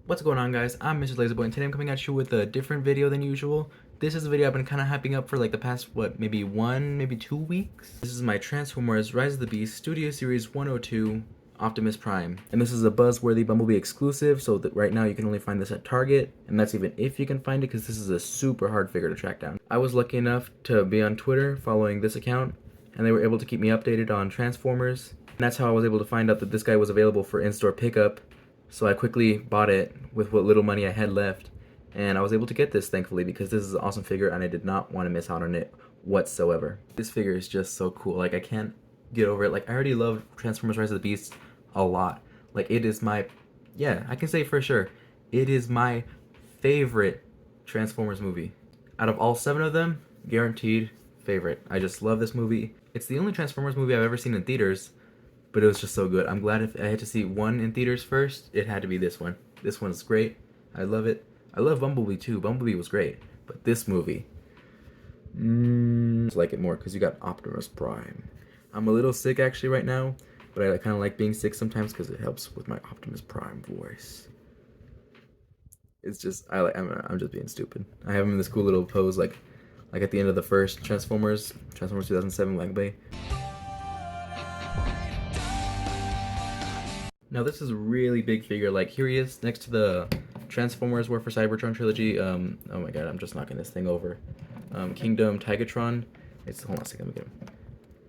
What's going on, guys? I'm Mr. Laserboy, and today I'm coming at you with a different video than usual. This is a video I've been kind of hyping up for like the past, maybe 2 weeks? This is my Transformers Rise of the Beast Studio Series 102 Optimus Prime. And this is a buzzworthy Bumblebee exclusive, so that right now you can only find this at Target, and that's even if you can find it, because this is a super hard figure to track down. I was lucky enough to be on Twitter following this account, and they were able to keep me updated on Transformers. And that's how I was able to find out that this guy was available for in-store pickup. So I quickly bought it with what little money I had left, and I was able to get this, thankfully, because this is an awesome figure and I did not want to miss out on it whatsoever. This figure is just so cool. Like, I can't get over it. Like, I already love Transformers Rise of the Beast a lot. Like, it is my, yeah, I can say for sure, it is my favorite Transformers movie. Out of all 7 of them, guaranteed favorite. I just love this movie. It's the only Transformers movie I've ever seen in theaters, but it was just so good. I'm glad if I had to see one in theaters first, it had to be this one. This one's great. I love it. I love Bumblebee too. Bumblebee was great. But this movie, I like it more because you got Optimus Prime. I'm a little sick actually right now, but I kind of like being sick sometimes because it helps with my Optimus Prime voice. It's just, I'm just being stupid. I have him in this cool little pose like at the end of the first Transformers 2007 Lag Bay. Now this is a really big figure. Like, here he is next to the Transformers War for Cybertron trilogy. Oh my god, I'm just knocking this thing over. Kingdom Tigatron. Hold on a second, let me get him.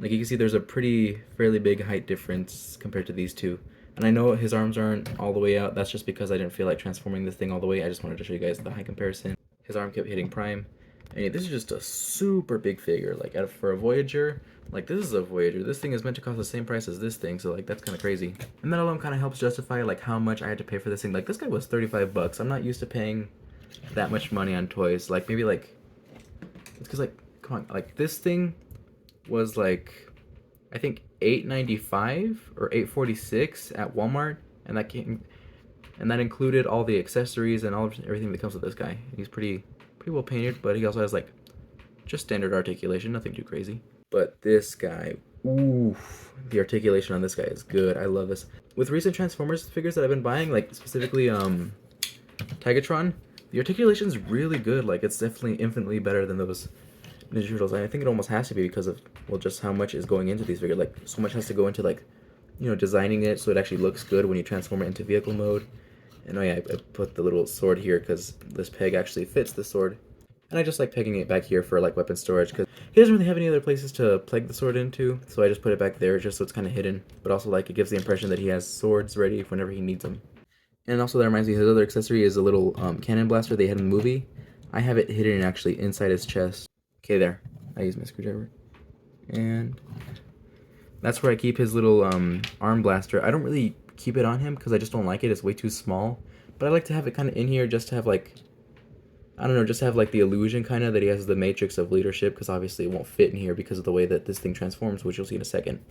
Like, you can see there's a fairly big height difference compared to these two. And I know his arms aren't all the way out. That's just because I didn't feel like transforming this thing all the way. I just wanted to show you guys the height comparison. His arm kept hitting Prime. And yeah, this is just a super big figure. Like, for a Voyager, like, this is a Voyager. This thing is meant to cost the same price as this thing, so like, that's kind of crazy. And that alone kind of helps justify like how much I had to pay for this thing. Like, this guy was 35 bucks. I'm not used to paying that much money on toys. Like, maybe like, it's because like, come on, like this thing was like, I think $8.95 or $8.46 at Walmart, and that included all the accessories and everything that comes with this guy. He's pretty well painted, but he also has like just standard articulation, nothing too crazy. But this guy, oof, the articulation on this guy is good. I love this. With recent Transformers figures that I've been buying, like specifically Tigatron, the articulation is really good. Like, it's definitely infinitely better than those Ninja Turtles. And I think it almost has to be because of, well, just how much is going into these figures. Like, so much has to go into, like, you know, designing it so it actually looks good when you transform it into vehicle mode. And oh yeah, I put the little sword here because this peg actually fits the sword. And I just like pegging it back here for like weapon storage because he doesn't really have any other places to peg the sword into, so I just put it back there just so it's kind of hidden. But also, like, it gives the impression that he has swords ready whenever he needs them. And also that reminds me, his other accessory is a little cannon blaster they had in the movie. I have it hidden actually inside his chest. Okay, there. I use my screwdriver. And that's where I keep his little arm blaster. I don't really keep it on him because I just don't like it. It's way too small. But I like to have it kind of in here just to have like, I don't know, just to have like the illusion kind of that he has the matrix of leadership, because obviously it won't fit in here because of the way that this thing transforms, which you'll see in a second.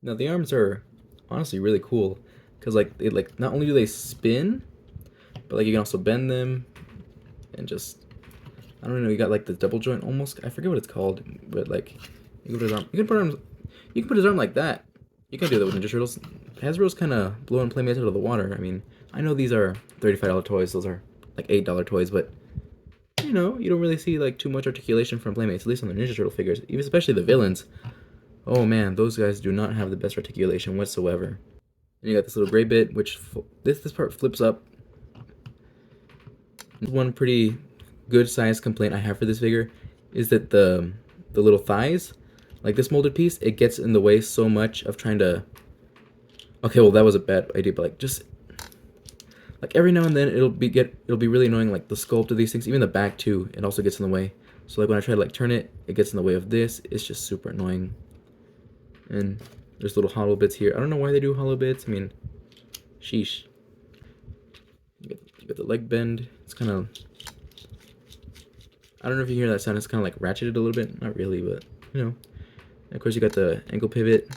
Now the arms are honestly really cool because like not only do they spin, but like you can also bend them and just, I don't know, you got like the double joint almost. I forget what it's called, but like you can put his arm, you can put his arm like that. You can do that with Ninja Turtles. Hasbro's kind of blowing Playmates out of the water. I mean, I know these are $35 toys. Those are like $8 toys, but you know, you don't really see like too much articulation from Playmates, at least on the Ninja Turtle figures, even especially the villains. Oh man, those guys do not have the best articulation whatsoever. And you got this little gray bit, which this part flips up. One pretty good size complaint I have for this figure is that the little thighs, like this molded piece, it gets in the way so much of trying to. Okay, well that was a bad idea, but like just like every now and then it'll be really annoying, like the sculpt of these things, even the back too, it also gets in the way. So like when I try to like turn it, it gets in the way of this. It's just super annoying. And there's little hollow bits here. I don't know why they do hollow bits. I mean, sheesh. You get the leg bend. It's kind of, I don't know if you hear that sound. It's kind of like ratcheted a little bit. Not really, but you know. And of course you got the ankle pivot,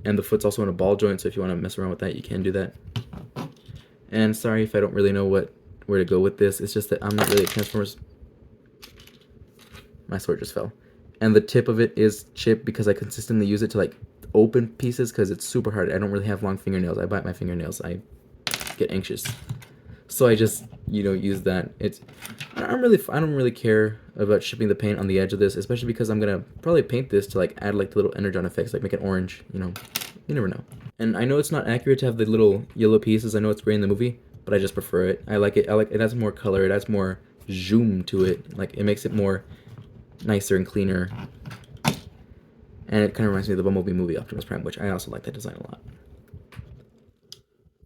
and the foot's also in a ball joint. So if you want to mess around with that, you can do that. And sorry if I don't really know where to go with this. It's just that I'm not really a Transformers. My sword just fell. And the tip of it is chipped because I consistently use it to like open pieces because it's super hard. I don't really have long fingernails. I bite my fingernails. I get anxious. So I just, you know, use that. I don't really care about shipping the paint on the edge of this, especially because I'm gonna probably paint this to like add like the little energon effects, like make it orange, you know. You never know. And I know it's not accurate to have the little yellow pieces. I know it's gray in the movie, but I just prefer it. I like it. It adds more color. It adds more zoom to it. Like it makes it more nicer and cleaner. And it kind of reminds me of the Bumblebee movie, Optimus Prime, which I also like that design a lot.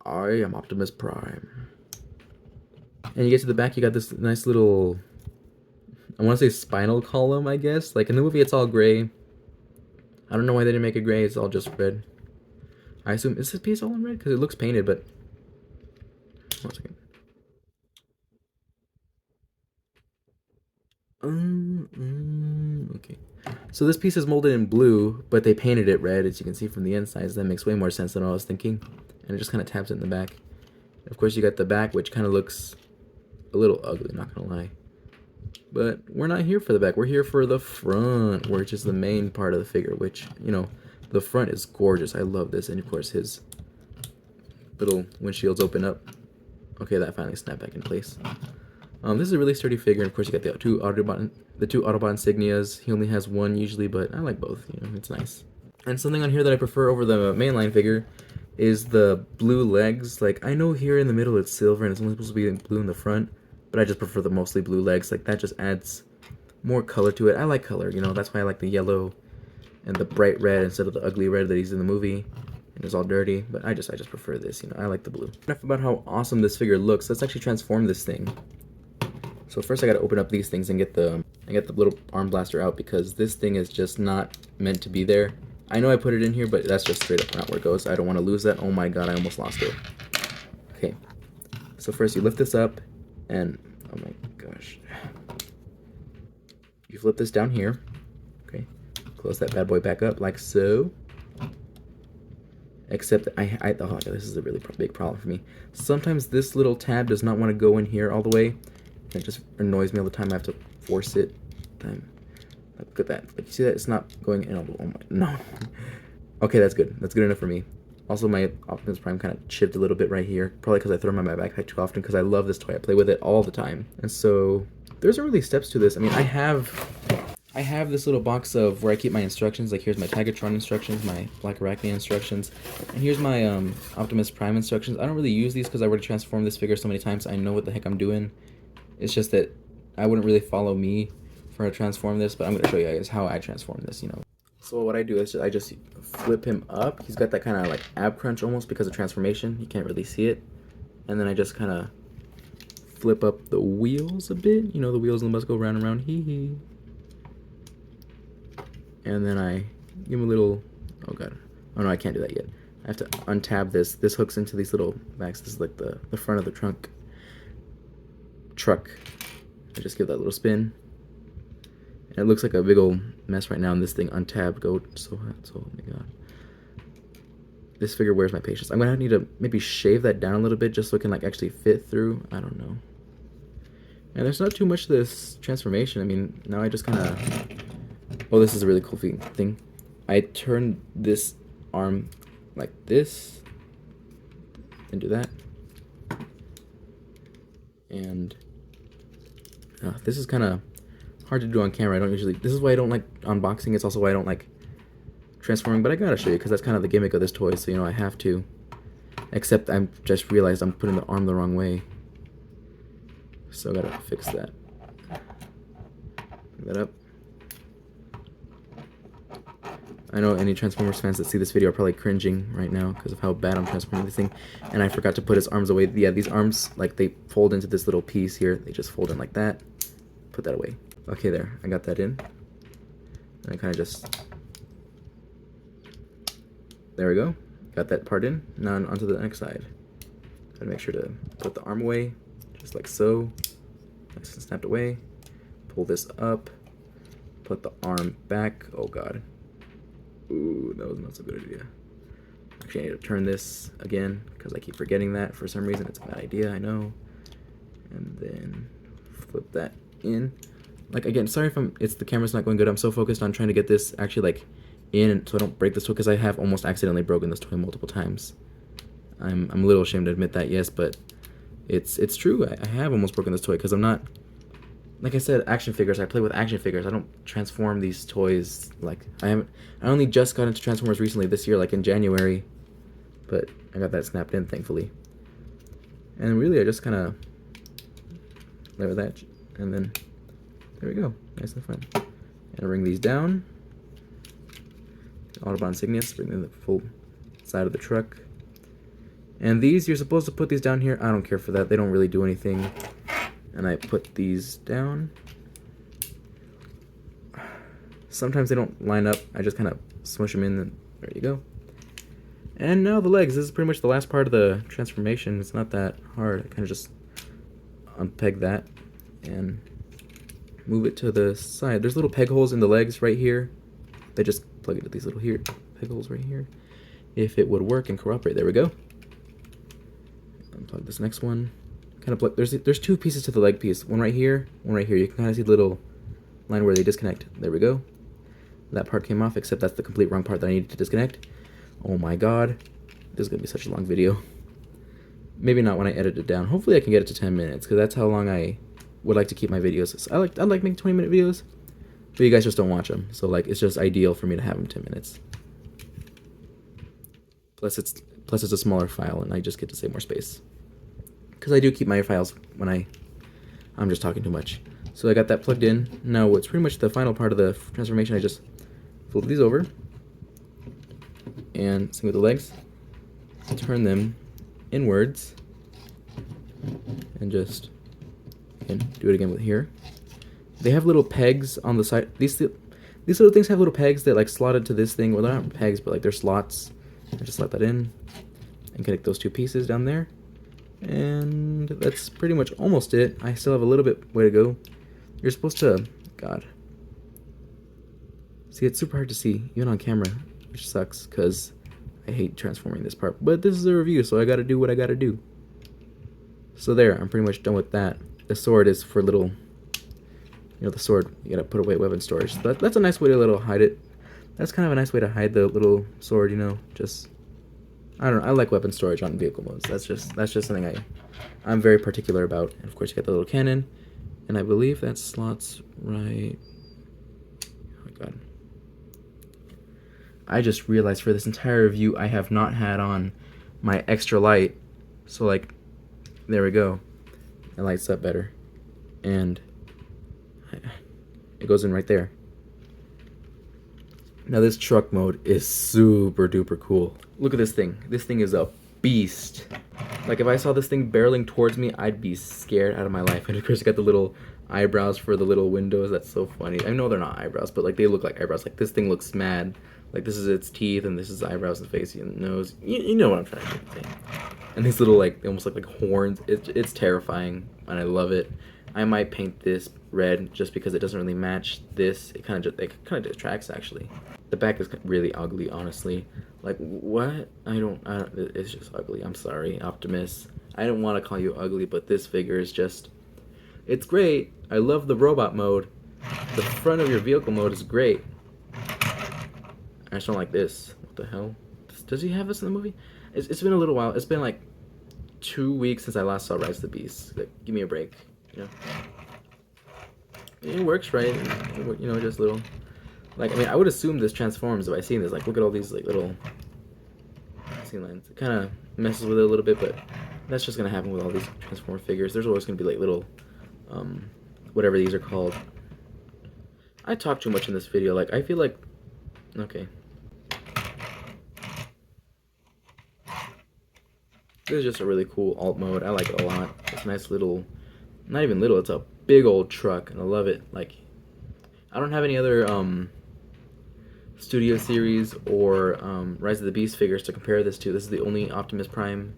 I am Optimus Prime. And you get to the back, you got this nice little, I want to say spinal column, I guess. Like in the movie, it's all gray. I don't know why they didn't make it gray. It's all just red. I assume, is this piece all in red? Because it looks painted, but... 1 second. Okay. So this piece is molded in blue, but they painted it red, as you can see from the inside. So that makes way more sense than what I was thinking. And it just kind of taps it in the back. Of course, you got the back, which kind of looks a little ugly, not gonna lie. But we're not here for the back. We're here for the front, which is the main part of the figure, which, you know, the front is gorgeous. I love this. And of course, his little windshields open up. Okay, that finally snapped back in place. This is a really sturdy figure. And of course, you got the two Autobot insignias. He only has one usually, but I like both. You know, it's nice. And something on here that I prefer over the mainline figure is the blue legs. Like, I know here in the middle it's silver and it's only supposed to be blue in the front, but I just prefer the mostly blue legs. Like, that just adds more color to it. I like color, you know, that's why I like the yellow and the bright red instead of the ugly red that he's in the movie. And it's all dirty, but I just prefer this, you know, I like the blue. Enough about how awesome this figure looks. Let's actually transform this thing. So first I gotta open up these things and get the little arm blaster out, because this thing is just not meant to be there. I know I put it in here, but that's just straight up not where it goes. I don't want to lose that. Oh my god, I almost lost it. Okay, so first you lift this up, and oh my gosh. You flip this down here. Okay, close that bad boy back up like so. Except oh, this is a really big problem for me. Sometimes this little tab does not want to go in here all the way. It just annoys me all the time. I have to force it. Look at that. Like, you see that? It's not going in all the way. Oh my, no. Okay, that's good. That's good enough for me. Also, my Optimus Prime kind of chipped a little bit right here. Probably because I throw him in my backpack too often, because I love this toy. I play with it all the time. And so, there's not really steps to this. I mean, I have this little box of where I keep my instructions. Like, here's my Tigatron instructions, my Black Arachne instructions, and here's my Optimus Prime instructions. I don't really use these because I already transformed this figure so many times. I know what the heck I'm doing. It's just that I wouldn't really follow me for how to transform this, but I'm going to show you guys how I transform this, you know. So what I do is I just flip him up. He's got that kind of like ab crunch almost because of transformation. You can't really see it. And then I just kind of flip up the wheels a bit. You know, the wheels and the bus go round and round. Hee hee. And then I give him a little, oh god. Oh no, I can't do that yet. I have to untab this. This hooks into these little backs. This is like the front of the truck. I just give that little spin. And it looks like a big old mess right now, and this thing untabbed. Go so hot, oh my god. This figure wears my patience. I'm gonna need to maybe shave that down a little bit just so it can like actually fit through. I don't know. And there's not too much to this transformation. I mean, now I just kind of... Oh, this is a really cool thing. I turn this arm like this, and do that. And this is kind of hard to do on camera. I don't usually... This is why I don't like unboxing. It's also why I don't like transforming, but I gotta show you because that's kind of the gimmick of this toy, so you know I have to. Except I just realized I'm putting the arm the wrong way. So I gotta fix that. Bring that up. I know any Transformers fans that see this video are probably cringing right now because of how bad I'm transforming this thing. And I forgot to put his arms away. Yeah, these arms, like, they fold into this little piece here. They just fold in like that. Put that away. Okay, there. I got that in. And I kind of just... There we go. Got that part in. Now onto the next side. Gotta make sure to put the arm away. Just like so. Nice and snapped away. Pull this up. Put the arm back. Oh god. Ooh, that was not so good idea. Actually, I need to turn this again because I keep forgetting that for some reason. It's a bad idea, I know. And then flip that in. Like, again, sorry if the camera's not going good. I'm so focused on trying to get this actually like in so I don't break this toy, because I have almost accidentally broken this toy multiple times. I'm a little ashamed to admit that, yes, but It's true. I have almost broken this toy because I'm not, like I said, action figures. I play with action figures. I don't transform these toys. Like I only just got into Transformers recently this year, like in January, but I got that snapped in thankfully. And really, I just kind of layer that, and then there we go, nice and fun. And bring these down. Autobahn insignias, bring in the full side of the truck. And these, you're supposed to put these down here. I don't care for that. They don't really do anything. And I put these down. Sometimes they don't line up. I just kind of smush them in, and there you go. And now the legs. This is pretty much the last part of the transformation. It's not that hard. I kind of just unpeg that and move it to the side. There's little peg holes in the legs right here. They just plug into these little peg holes right here. If it would work and cooperate. There we go. Unplug this next one. Kind of plug. There's two pieces to the leg piece. One right here, one right here. You can kind of see the little line where they disconnect. There we go. That part came off, except that's the complete wrong part that I needed to disconnect. Oh my god. This is going to be such a long video. Maybe not when I edit it down. Hopefully I can get it to 10 minutes, because that's how long I would like to keep my videos. So I like making 20-minute videos, but you guys just don't watch them. So like it's just ideal for me to have them 10 minutes. Plus it's a smaller file, and I just get to save more space. Because I do keep my files when I'm just talking too much. So I got that plugged in. Now what's pretty much the final part of the transformation, I just fold these over, and same with the legs, turn them inwards, and just, again, do it again with here. They have little pegs on the side. These little things have little pegs that like slot into this thing. Well, they're not pegs, but like they're slots. I just slot that in and connect those two pieces down there. And that's pretty much almost it. I still have a little bit way to go. You're supposed to, God. See, it's super hard to see, even on camera, which sucks, because I hate transforming this part. But this is a review, so I gotta do what I gotta do. So there, I'm pretty much done with that. The sword is for little, you know, the sword, you gotta put away weapon storage. So that's a nice way to hide it. That's kind of a nice way to hide the little sword, you know, just, I don't know, I like weapon storage on vehicle modes. That's just something I'm very particular about. And of course you got the little cannon, and I believe that slots right, oh my god. I just realized for this entire review I have not had on my extra light. So like, there we go. It lights up better. And it goes in right there. Now this truck mode is super duper cool. Look at this thing. This thing is a beast. Like if I saw this thing barreling towards me, I'd be scared out of my life. And of course it got the little eyebrows for the little windows. That's so funny. I know they're not eyebrows, but like they look like eyebrows. Like this thing looks mad. Like this is its teeth, and this is eyebrows and face and nose. You know what I'm trying to say. And these little like, they almost look like horns. It's terrifying, and I love it. I might paint this red just because it doesn't really match this. It kind of detracts actually. The back is really ugly, honestly. Like what? I don't. It's just ugly. I'm sorry, Optimus. I don't want to call you ugly, but this figure is just. It's great. I love the robot mode. The front of your vehicle mode is great. I just don't like this. What the hell? Does he have this in the movie? It's been a little while. It's been like 2 weeks since I last saw Rise of the Beast. Like, give me a break. You know? It works right. You know, just little. Like, I mean, I would assume this transforms if I seen this. Like, look at all these like little scene lines. It kind of messes with it a little bit, but that's just gonna happen with all these Transformer figures. There's always gonna be like little, whatever these are called. I talk too much in this video. Like, I feel like, okay. This is just a really cool alt mode. I like it a lot. It's a nice little, not even little, it's a big old truck, and I love it. Like, I don't have any other Studio Series or Rise of the Beast figures to compare this to. This is the only Optimus Prime.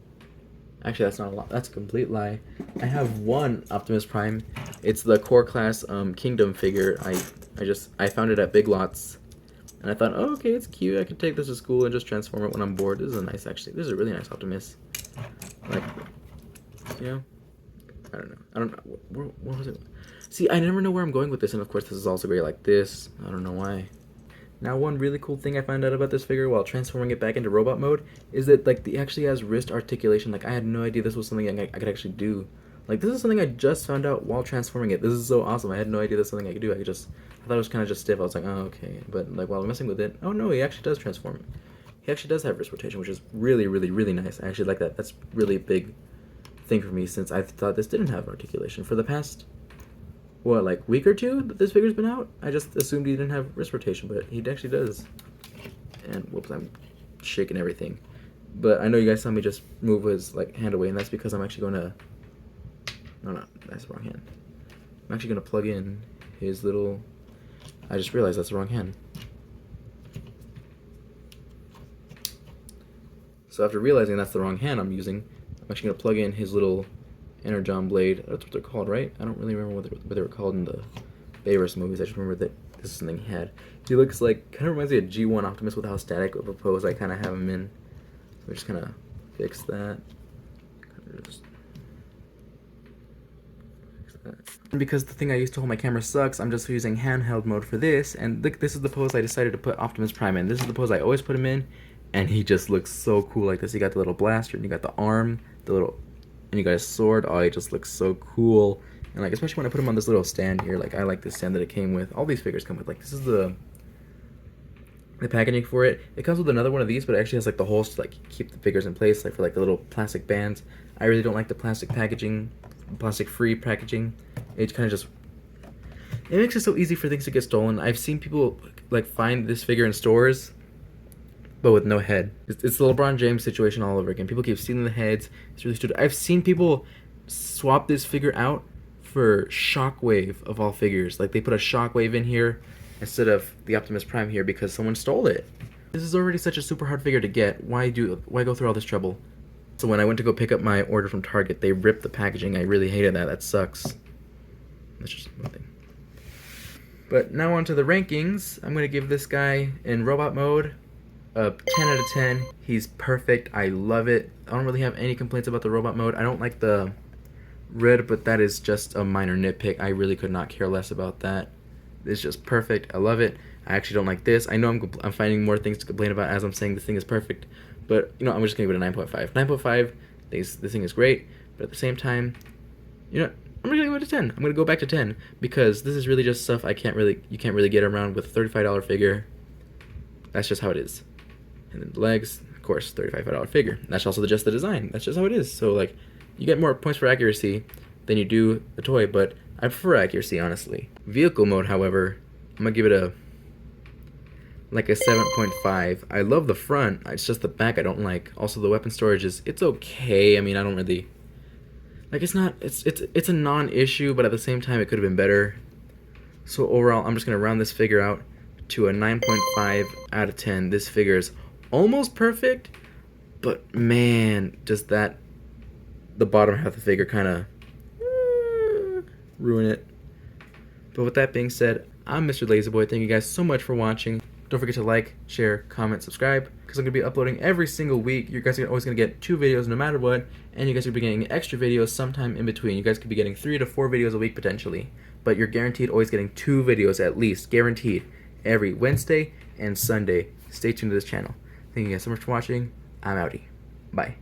Actually, that's not a lot. That's a complete lie. I have one Optimus Prime. It's the core class Kingdom figure. I found it at Big Lots, and I thought, oh, okay, it's cute. I could take this to school and just transform it when I'm bored. This is a nice, actually. This is a really nice Optimus. Like, you know, I don't know. What was it? See, I never know where I'm going with this, and of course, this is also great like this. I don't know why. Now, one really cool thing I found out about this figure while transforming it back into robot mode is that, like, it actually has wrist articulation. Like, I had no idea this was something I could actually do. Like, this is something I just found out while transforming it. This is so awesome. I had no idea that's something I could do. I thought it was kind of just stiff. I was like, oh, okay. But, like, while messing with it, oh, no, he actually does transform. He actually does have wrist rotation, which is really, really, really nice. I actually like that. That's really a big thing for me since I thought this didn't have articulation. For the past, what, like week or two that this figure's been out, I just assumed he didn't have wrist rotation, but he actually does. And whoops, I'm shaking everything. But I know you guys saw me just move his like hand away, and that's because I'm actually going to, no, that's the wrong hand. I'm actually going to plug in his little, I just realized that's the wrong hand. So after realizing that's the wrong hand I'm using, I'm actually going to plug in his little Energon blade. That's what they're called, right? I don't really remember what they were called in the Bayverse movies. I just remember that this is something he had. He looks like, kind of reminds me of G1 Optimus with how static of a pose I kind of have him in. So we just kind of fix that. And because the thing I used to hold my camera sucks, I'm just using handheld mode for this. And look, this is the pose I decided to put Optimus Prime in. This is the pose I always put him in. And he just looks so cool like this. You got the little blaster, and you got the arm, and you got his sword. Oh, he just looks so cool. And like, especially when I put him on this little stand here, like I like this stand that it came with. All these figures come with. Like, this is the packaging for it. It comes with another one of these, but it actually has like the holes to like keep the figures in place, like for like the little plastic bands. I really don't like the plastic packaging, plastic-free packaging. It kind of just, it makes it so easy for things to get stolen. I've seen people like find this figure in stores, but with no head. It's the LeBron James situation all over again. People keep stealing the heads. It's really stupid. I've seen people swap this figure out for Shockwave of all figures. Like, they put a Shockwave in here instead of the Optimus Prime here because someone stole it. This is already such a super hard figure to get. Why go through all this trouble? So when I went to go pick up my order from Target, they ripped the packaging. I really hated that. That sucks. That's just one thing. But now on to the rankings. I'm going to give this guy in robot mode a 10 out of 10. He's perfect. I love it. I don't really have any complaints about the robot mode. I don't like the red, but that is just a minor nitpick. I really could not care less about that. It's just perfect. I love it. I actually don't like this. I know I'm finding more things to complain about as I'm saying this thing is perfect, but you know, I'm just gonna give it a 9.5. 9.5. This thing is great, but at the same time, you know, I'm gonna give it a 10. I'm gonna go back to 10 because this is really just stuff you can't really get around with a $35 figure. That's just how it is. And then the legs, of course, $35 figure. That's also just the design. That's just how it is. So like, you get more points for accuracy than you do the toy, but I prefer accuracy, honestly. Vehicle mode, however, I'm gonna give it a 7.5. I love the front. It's just the back I don't like. Also, the weapon storage it's okay. I mean, I don't really like. It's a non-issue, but at the same time, it could have been better. So overall, I'm just gonna round this figure out to a 9.5 out of 10. This figure is almost perfect, but man, just the bottom half of the figure kind of ruin it. But with that being said, I'm Mr. Lazyboy. Thank you guys so much for watching. Don't forget to like, share, comment, subscribe, because I'm going to be uploading every single week. You guys are always going to get 2 videos no matter what, and you guys will be getting extra videos sometime in between. You guys could be getting 3 to 4 videos a week potentially, but you're guaranteed always getting 2 videos at least, guaranteed, every Wednesday and Sunday. Stay tuned to this channel. Thank you guys so much for watching. I'm outie. Bye.